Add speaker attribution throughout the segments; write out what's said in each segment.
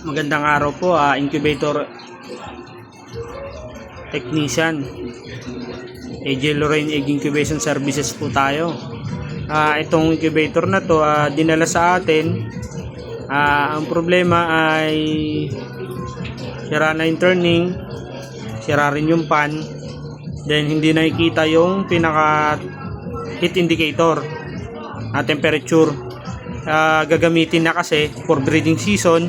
Speaker 1: Magandang araw po, incubator technician. AJ Lorraine Egg Incubation Services po tayo. Itong incubator na to, dinala sa atin. Ang problema ay sira na yung turning, sira rin yung pan, then hindi nakikita yung pinaka heat indicator na temperature. Gagamitin na kasi for breeding season.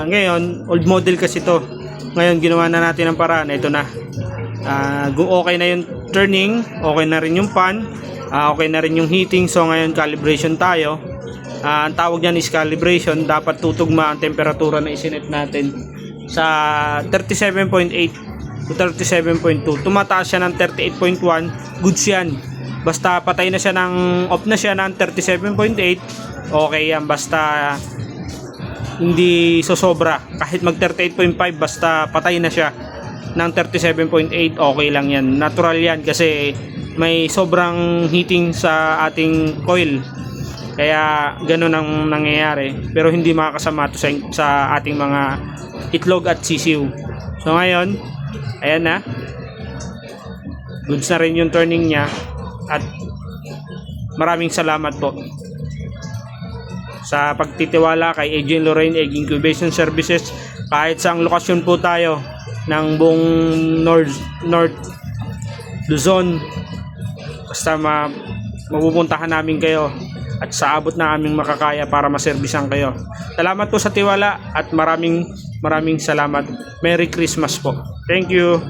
Speaker 1: Ngayon, old model kasi to. Ngayon, ginawa na natin ang paraan. Ito na. Okay na yung turning, okay na rin yung pan, okay na rin yung heating. So, ngayon, calibration tayo. Ang tawag niyan is calibration. Dapat tutugma ang temperatura na isinet natin sa 37.8 to 37.2. Tumataas siya ng 38.1. Goods yan. Basta patay na siya off na siya ng 37.8. Okay yan. Basta hindi sosobra. Kahit mag 38.5 basta patay na siya ng 37.8, okay lang yan. Natural yan kasi may sobrang heating sa ating coil. Kaya ganun ang nangyayari. Pero hindi makakasama ito sa ating mga itlog at sisiw. So ngayon, ayan na. Goods na rin yung turning niya. At maraming salamat po sa pagtitiwala kay AJ Lorraine Egg Incubation Services. Kahit sa lokasyon po tayo ng buong North Luzon, basta mapupuntahan namin kayo at sa abot na aming makakaya para maservisan kayo. Salamat po sa tiwala at maraming salamat. Merry Christmas po. Thank you.